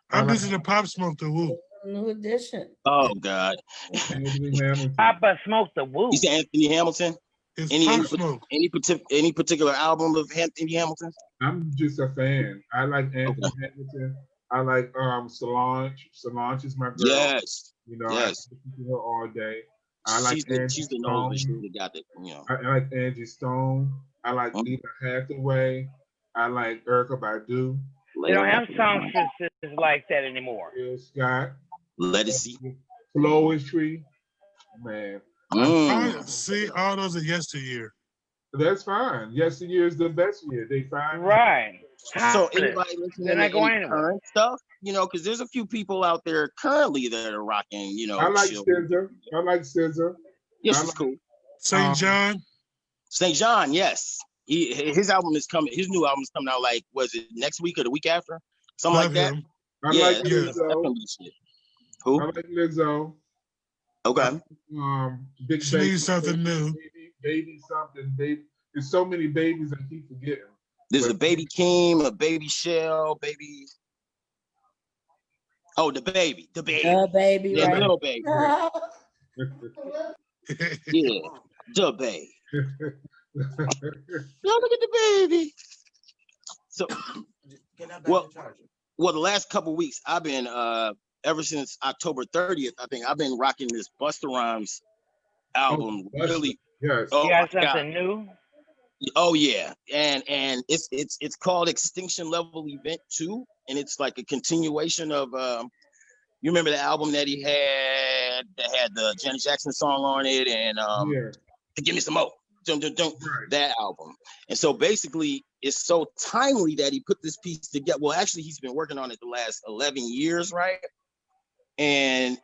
I'm listening to Pop Smoke the Woo. New edition. Oh God. Anthony Hamilton. Papa smoked the woo. You say Anthony Hamilton? It's Any Pop Smoke. Any particular album of Anthony Hamilton? I'm just a fan. I like Anthony Hamilton. I like Solange. Solange is my girl. Yes. You know, Yes. I listen to her all day. I like Angie she's the Stone. nose that got it. You know. I like Angie Stone. I like Lena Hathaway. I like Erykah Badu. They don't have songstresses like that anymore. Bill Scott. Let it see. Flowistry. Man, See, all those are yesteryear. that's fine. Yesteryear is the best year. They find Right. So anybody listening They're to not going any anywhere. current stuff, you know, because there's a few people out there currently that are rocking, you know. I like chill. SZA. I like SZA. Yes, I it's like- cool. St. John, St. John, yes. His album is coming. His new album is coming out like, was it next week or the week after? Something love like that. him. I Yeah, like that's Lizzo. gonna be shit. I Who? like Lizzo. Okay. Big She needs something new. Baby something. Baby. There's so many babies I keep forgetting. There's a Baby Keem, a Baby Shell, Baby. Oh, the baby. Baby, Yeah, right? little baby. Yeah, the baby. Yo, look at the baby. So, well, the last couple weeks, I've been ever since October 30th, I think I've been rocking this Busta Rhymes album. Oh, Busta. Really? Yes. Oh You got my God. something new? Oh yeah, and it's called Extinction Level Event 2, and it's like a continuation of you remember the album that he had that had the Janet Jackson song on it, and Yeah. Give Me Some More. Dun, dun, dun, Right. that album. And so basically it's so timely that he put this piece together. Well, actually he's been working on it the last 11 years, right? And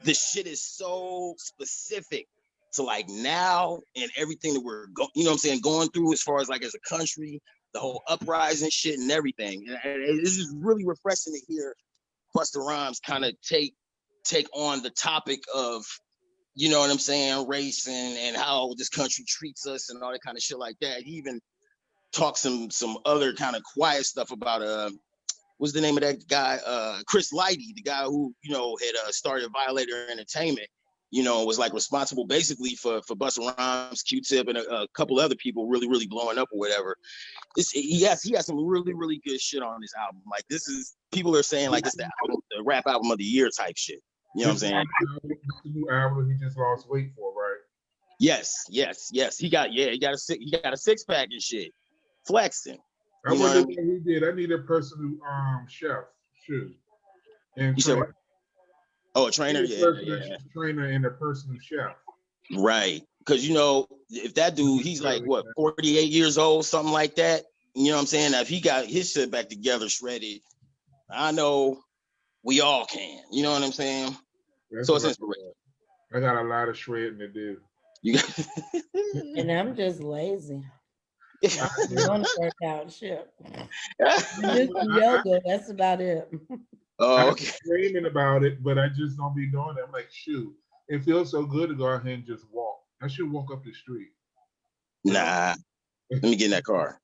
the shit is so specific to like now and everything that we're going through as far as like as a country, the whole uprising shit and everything. And this is really refreshing to hear Busta Rhymes kind of take on the topic of, you know what I'm saying, race and how this country treats us and all that kind of shit like that. He even talks some other kind of quiet stuff about what's the name of that guy? Chris Lighty, the guy who, you know, had started Violator Entertainment, you know, was like responsible basically for Busta Rhymes, Q-Tip, and a couple other people really blowing up or whatever. He has some really good shit on this album. Like this is, people are saying like it's the rap album of the year type shit. You know what I'm saying? The new album he just lost weight for, right? Yes. He got a six pack and shit, flexing. I wonder what he did. I need a personal chef too. And you said, oh, a trainer, yeah. Trainer and a personal chef. Right, because you know if that dude, he's like what 48 years old, something like that. You know what I'm saying? Now, if he got his shit back together, shredded, I know we all can. You know what I'm saying? So it's inspiration. I got a lot of shredding to do. You got and I'm just lazy. I want to work out shit. Just yoga, that's about it. Oh, okay. I'm dreaming about it, but I just don't be doing it. I'm like, shoot, it feels so good to go out here and just walk. I should walk up the street. Nah, let me get in that car.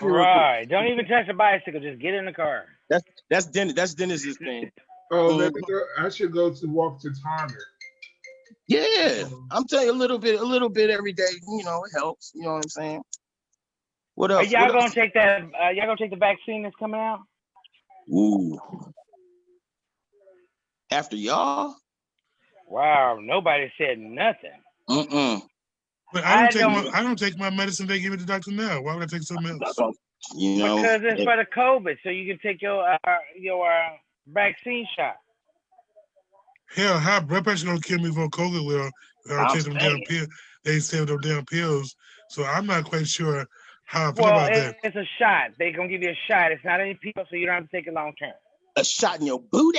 Right. Don't even touch the bicycle. Just get in the car. That's Dennis's thing. Oh, let me go. I should go to walk to Target. Yeah, I'm telling you a little bit every day. You know, it helps. You know what I'm saying? What else? Are y'all gonna take that? Y'all gonna take the vaccine that's coming out? Ooh. After y'all? Wow, nobody said nothing. But I don't take my medicine they give me to doctor now. Why would I take something else? You know, because it's for the COVID, so you can take your vaccine shot. Hell, high blood pressure gonna kill me for COVID. Will take them damn pills. They save them damn pills. So I'm not quite sure how I feel about that. It's a shot. They're gonna give you a shot. It's not any pill, so you don't have to take it long term. A shot in your booty.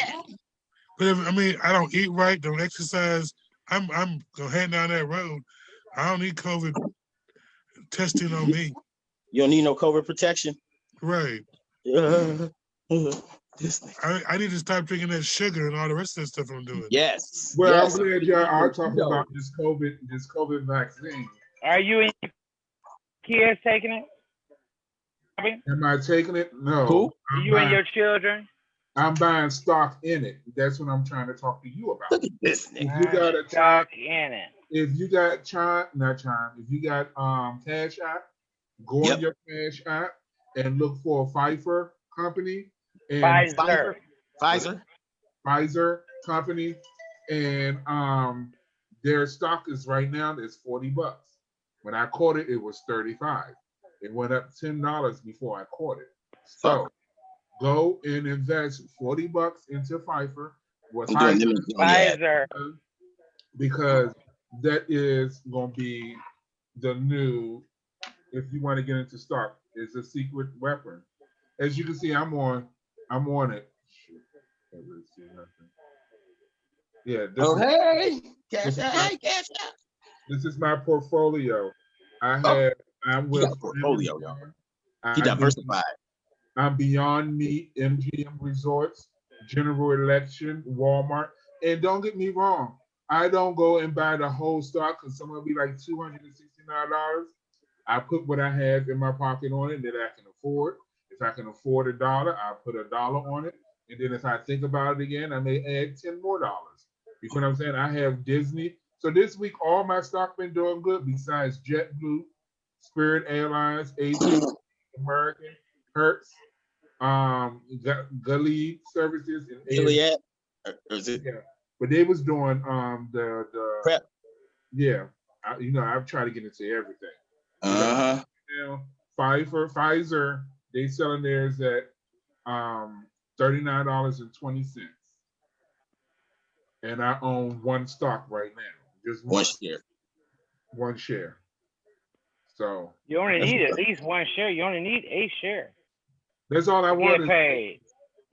But I don't eat right, don't exercise. I'm gonna head down that road. I don't need COVID testing on me. You don't need no COVID protection. Right. I need to stop drinking that sugar and all the rest of that stuff I'm doing. Yes. Well, I'm glad y'all are talking about this COVID vaccine. Are you and your kids taking it? Am I taking it? No. Who? You and your children? I'm buying stock in it. That's what I'm trying to talk to you about. Look at this nigga. If you got a stock in it. If you got if you got Cash App, go on your Cash App and look for a Pfizer company. And Pfizer company, and their stock is right now is $40. When I caught it, it was $35. It went up $10 before I caught it. So go and invest $40 into Pfizer. Pfizer, because that is going to be the new. If you want to get into stock, it's a secret weapon. As you can see, I'm on it. Can't really see nothing. Yeah. Cash out. This is my portfolio. I'm with portfolio, y'all. He diversified. I'm Beyond Meat, MGM Resorts, General Election, Walmart. And don't get me wrong, I don't go and buy the whole stock because some will be like $269. I put what I have in my pocket on it that I can afford. If I can afford $1, I put $1 on it. And then if I think about it again, I may add $10 more. You know what I'm saying? I have Disney. So this week, all my stock been doing good besides JetBlue, Spirit Airlines, AT&T, American, Hertz, Gilead Services, and Gilead. Yeah, but they was doing the prep. Yeah, I've tried to get into everything. Pfizer, they selling theirs at $39.20, and I own one stock right now. Just one share. So you only need at least one share. You only need a share. That's all I want. Get paid.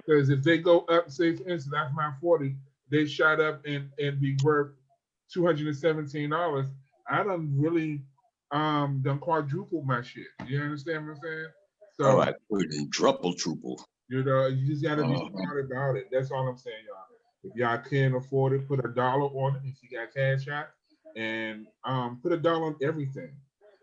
Because if they go up, say for instance, after my 40, they shot up and be worth $217. I done really done quadrupled my shit. You understand what I'm saying? All So right, triple. you just gotta be smart about it. That's all I'm saying, y'all. If y'all can afford it, put $1 on it if you got cash out, and put $1 on everything.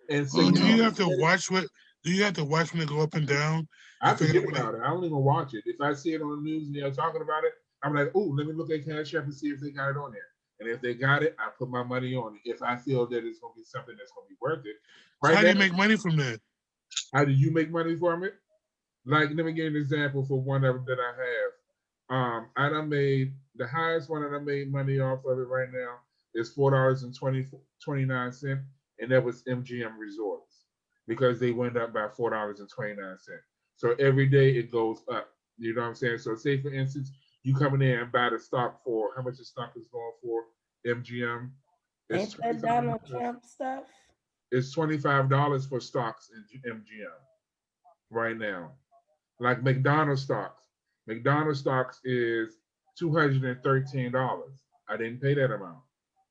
And so Do you have to watch what? Do you have to watch when they go up and down? I forget about it. I don't even watch it. If I see it on the news and they're talking about it, I'm like, oh, let me look at Cash App and see if they got it on there. And if they got it, I put my money on it. If I feel that it's gonna be something that's gonna be worth it. Right, how do you make money from that? How do you make money from it? Like, let me give you an example for one of them that I have. I done made the highest one that I made money off of it right now is $4.29, and that was MGM Resorts because they went up by $4.29. So every day it goes up. You know what I'm saying? So say for instance, you come in there and buy the stock for how much the stock is going for MGM. Ain't that Donald Trump stuff? It's $25 for stocks in MGM right now. Like McDonald's stocks. McDonald's stocks is $213. I didn't pay that amount.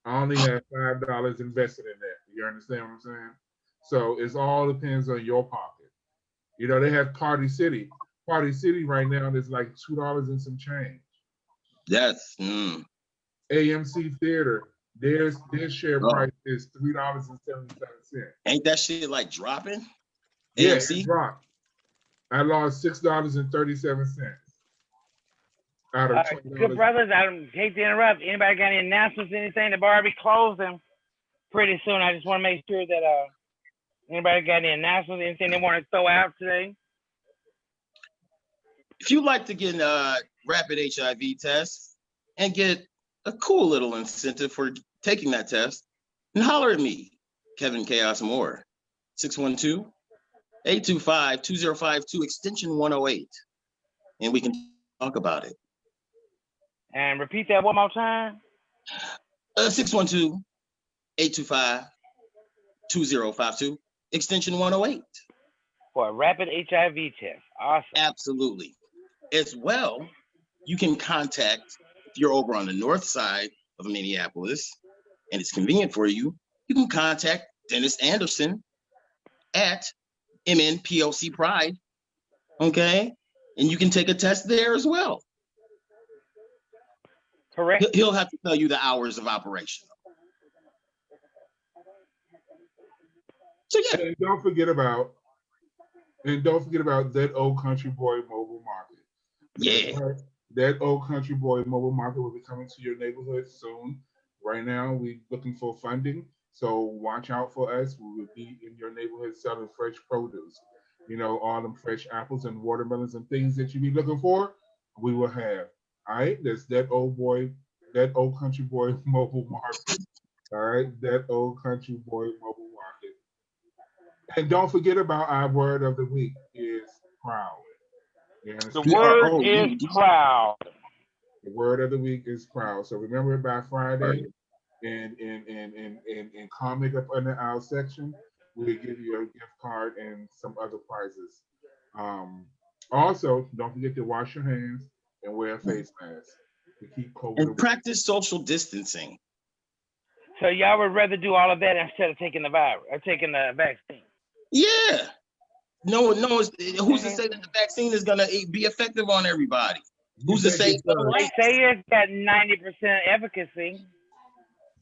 I only had $5 invested in that. You understand what I'm saying? So it all depends on your pocket. You know, they have Party City. Party City right now is like $2 and some change. That's AMC Theater, their share price is $3.77. Ain't that shit like dropping? Yeah, AMC? it dropped. I lost $6.37 out of $20. Good brothers, I hate to interrupt. Anybody got any announcements, anything? The bar will be closing pretty soon. I just want to make sure that anybody got any announcements, anything they want to throw out today? If you'd like to get a rapid HIV test and get a cool little incentive for taking that test, then holler at me, Kevin Chaos Moore, 612-825-2052, extension 108, and we can talk about it. And repeat that one more time. 612-825-2052, extension 108. For a rapid HIV test. Awesome. Absolutely. As well, you can contact, if you're over on the north side of Minneapolis and it's convenient for you, you can contact Dennis Anderson at MNPOC Pride, okay? And you can take a test there as well. Correct. He'll have to tell you the hours of operation. So yeah. And don't forget about that Old Country Boy Mobile Market. Yeah. That Old Country Boy Mobile Market will be coming to your neighborhood soon. Right now, we're looking for funding, so watch out for us. We will be in your neighborhood selling fresh produce. You know, all them fresh apples and watermelons and things that you be looking for, we will have. All right, that's that Old Country Boy Mobile Market. All right, that Old Country Boy Mobile Market. And don't forget about our word of the week is proud. The word is proud. The word of the week is proud. So remember by Friday, and comment up under our section, we'll give you a gift card and some other prizes. Also, don't forget to wash your hands and wear a face mask to keep COVID and away. Practice social distancing. So y'all would rather do all of that instead of taking the virus or taking the vaccine? Yeah. No one knows. Who's to say that the vaccine is gonna be effective on everybody? Who's to say? They say it's got 90% efficacy.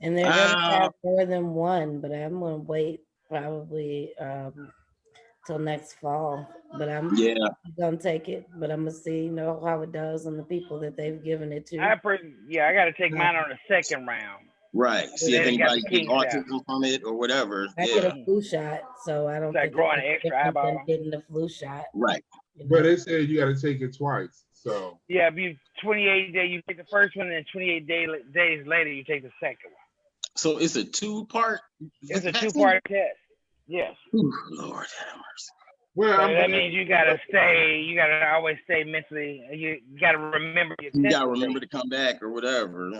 And they're gonna have more than one, but I'm gonna wait probably till next fall. But I'm gonna take it. But I'm gonna see, how it does on the people that they've given it to. I got to take mine on the second round. Right. See if anybody get autism from it or whatever. I get a flu shot, so I don't think growing an extra eyeball. Getting the flu shot. Right. But they said you got to take it twice. So yeah, if you 28 days, you take the first one, and then 28 days later, you take the second one. So it's a two-part. It's a two-part test. Yes. Ooh, Lord have mercy. Well, so that means you gotta always stay mentally. You gotta remember your test. You gotta remember to come back or whatever.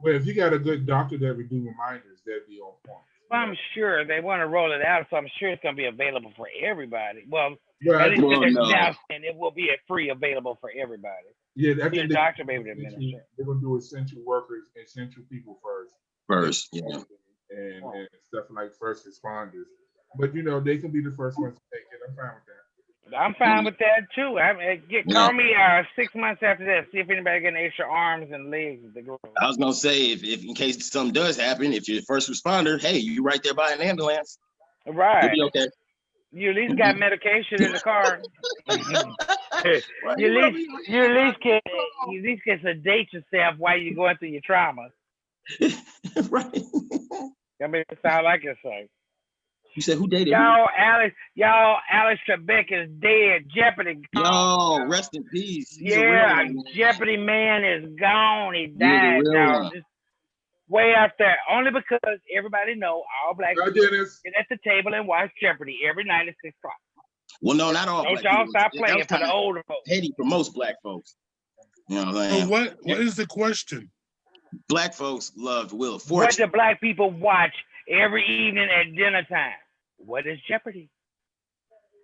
Well, if you got a good doctor that would do reminders, that'd be on point. I'm sure they want to roll it out, so I'm sure it's going to be available for everybody. Well, Well, at I least think, Well, it's no. now saying it will be free available for everybody. yeah, I Your think doctor may be able to administer. they're gonna do essential workers, essential people first, First, yeah. and stuff like first responders. But you know, they can be the first ones to take it. I'm fine with that. I'm fine with that too. Call me 6 months after that. See if anybody getting extra arms and legs. I was gonna say if in case something does happen, if you're a first responder, hey, you right there by an ambulance. Right. You'll be okay. You at least got medication in the car. Right. you at least can sedate yourself while you're going through your trauma. Right. I mean, that's all I can say. You said who dated Y'all, Alex Trebek is dead. Jeopardy. who? Yo, rest in peace. He's a real Yeah, one, man. Jeopardy man is gone. He He's a died, real y'all. one. Just way out there. Only because everybody know all black Bye, people Dennis. sit at the table and watch Jeopardy every night at 6 o'clock. Well, no, not all Don't black y'all people. stop That playing was for the kinda older folks. petty for most black folks. You know what I'm So saying? what is the question? Black folks loved Wheel of What Fortune. do black people watch every evening at dinner time? What is Jeopardy?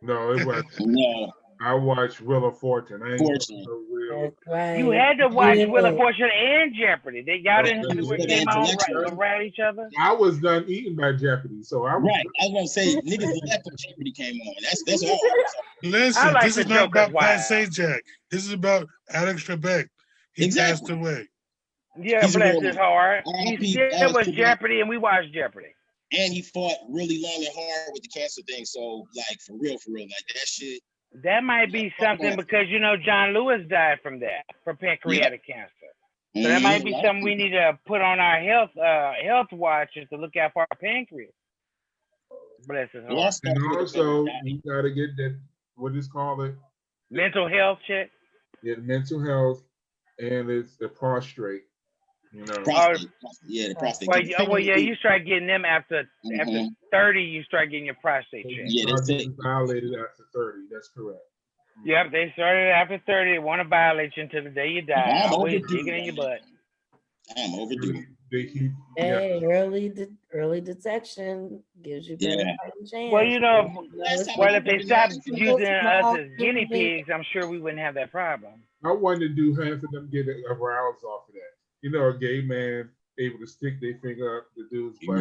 No, it was. No. I watched Wheel of Fortune. I ain't Fortune. no Wheel. That's right. You had to watch Yeah. Wheel of Fortune and Jeopardy. Y'all didn't Okay, have to yeah. came on Intellectual. around each other. I was done eating by Jeopardy, so I was Right. I was gonna say niggas left when Jeopardy came on. That's all. Listen, like this the is not Joker's about Pat wife. Sajak. This is about Alex Trebek. He passed Exactly. away. Yeah, He's a bless real his one. heart. R.I.P. He still Alex was Trebek. Jeopardy, and we watched Jeopardy. And he fought really long and hard with the cancer thing. So like for real, like that shit. That might be something because John Lewis died from pancreatic cancer. So that might be something we need to put on our health watches to look out for our pancreas. Bless his heart. And also, you gotta get that, what is called it? Mental health check. Yeah, mental health, and it's the prostrate. You know, Prostate. Yeah, the prostate. Well, yeah, you start getting them after 30. You start getting your prostate checked. Yeah, they say violated after 30. That's correct. Yep, they started after 30. They want to violate you until the day you die. Always digging in your butt. I'm overdue. Hey, early detection gives you better chance. Well, if they stopped using us as guinea pigs, I'm sure we wouldn't have that problem. I wanted to do half of them get a rouse off of that. You know, a gay man able to stick their finger up the dude's butt.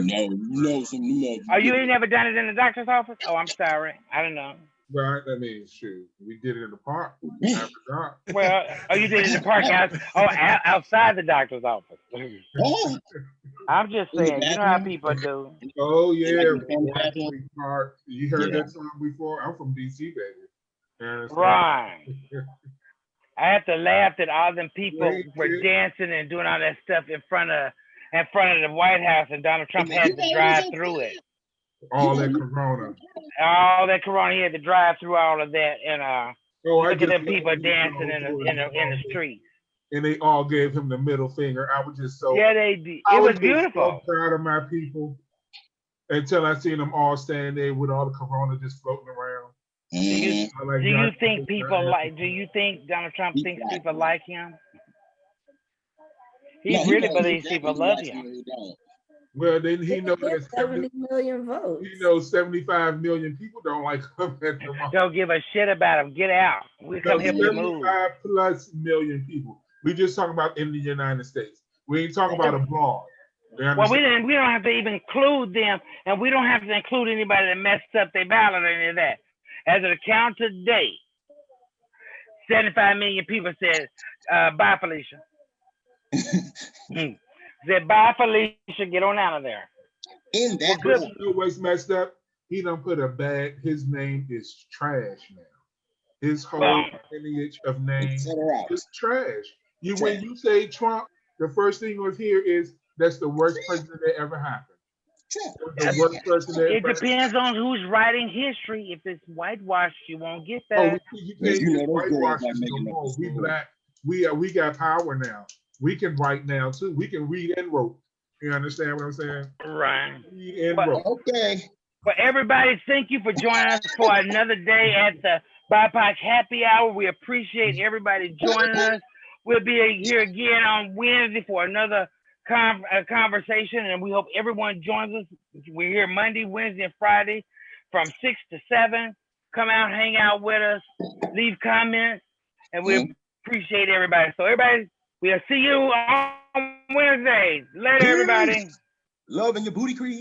Oh, you ain't never done it in the doctor's office? Oh, I'm sorry. I don't know. Right, I mean, shoot, we did it in the park. I forgot. Well, you did it in the park outside the doctor's office. I'm just saying, you know how people do. Oh yeah, Park. You heard that song before? I'm from DC, baby. Right. I have to laugh that all them people were dancing and doing all that stuff in front of the White House, and Donald Trump had to drive through it. All that corona. He had to drive through all of that, and look at them people dancing in the streets. And they all gave him the middle finger. I was just so they did. It was beautiful. So proud of my people until I seen them all standing there with all the corona just floating around. Do you think Donald Trump thinks people like him? He really believes people love him. Well, then he knows that 70 million votes. He knows 75 million people don't like him at the moment. Don't give a shit about him. Get out. We come help you move. 75+ million people. We just talking about in the United States. We ain't talking about abroad. Well, we don't have to even include them, and we don't have to include anybody that messed up their ballot or any of that. As of the count today, 75 million people said, bye, Felicia. Said, bye, Felicia, get on out of there. In that you know what's messed up? He done put his name is trash now. His whole lineage of names is trash. When you say Trump, the first thing you'll hear is that's the worst president that ever happened. The worst person that it depends on who's writing history. If it's whitewashed, you won't get that. Oh, you can't whitewash no more. We black. We got power now. We can write now too. We can read and wrote. You understand what I'm saying? Right. Read and wrote. Okay. But everybody, thank you for joining us for another day at the BIPOC Happy Hour. We appreciate everybody joining us. We'll be here again on Wednesday for another conversation, and we hope everyone joins us. We're here Monday, Wednesday, and Friday from 6 to 7. Come out, hang out with us, leave comments, and we appreciate everybody. So everybody, we'll see you on Wednesday. Later, everybody. Love in your booty crease.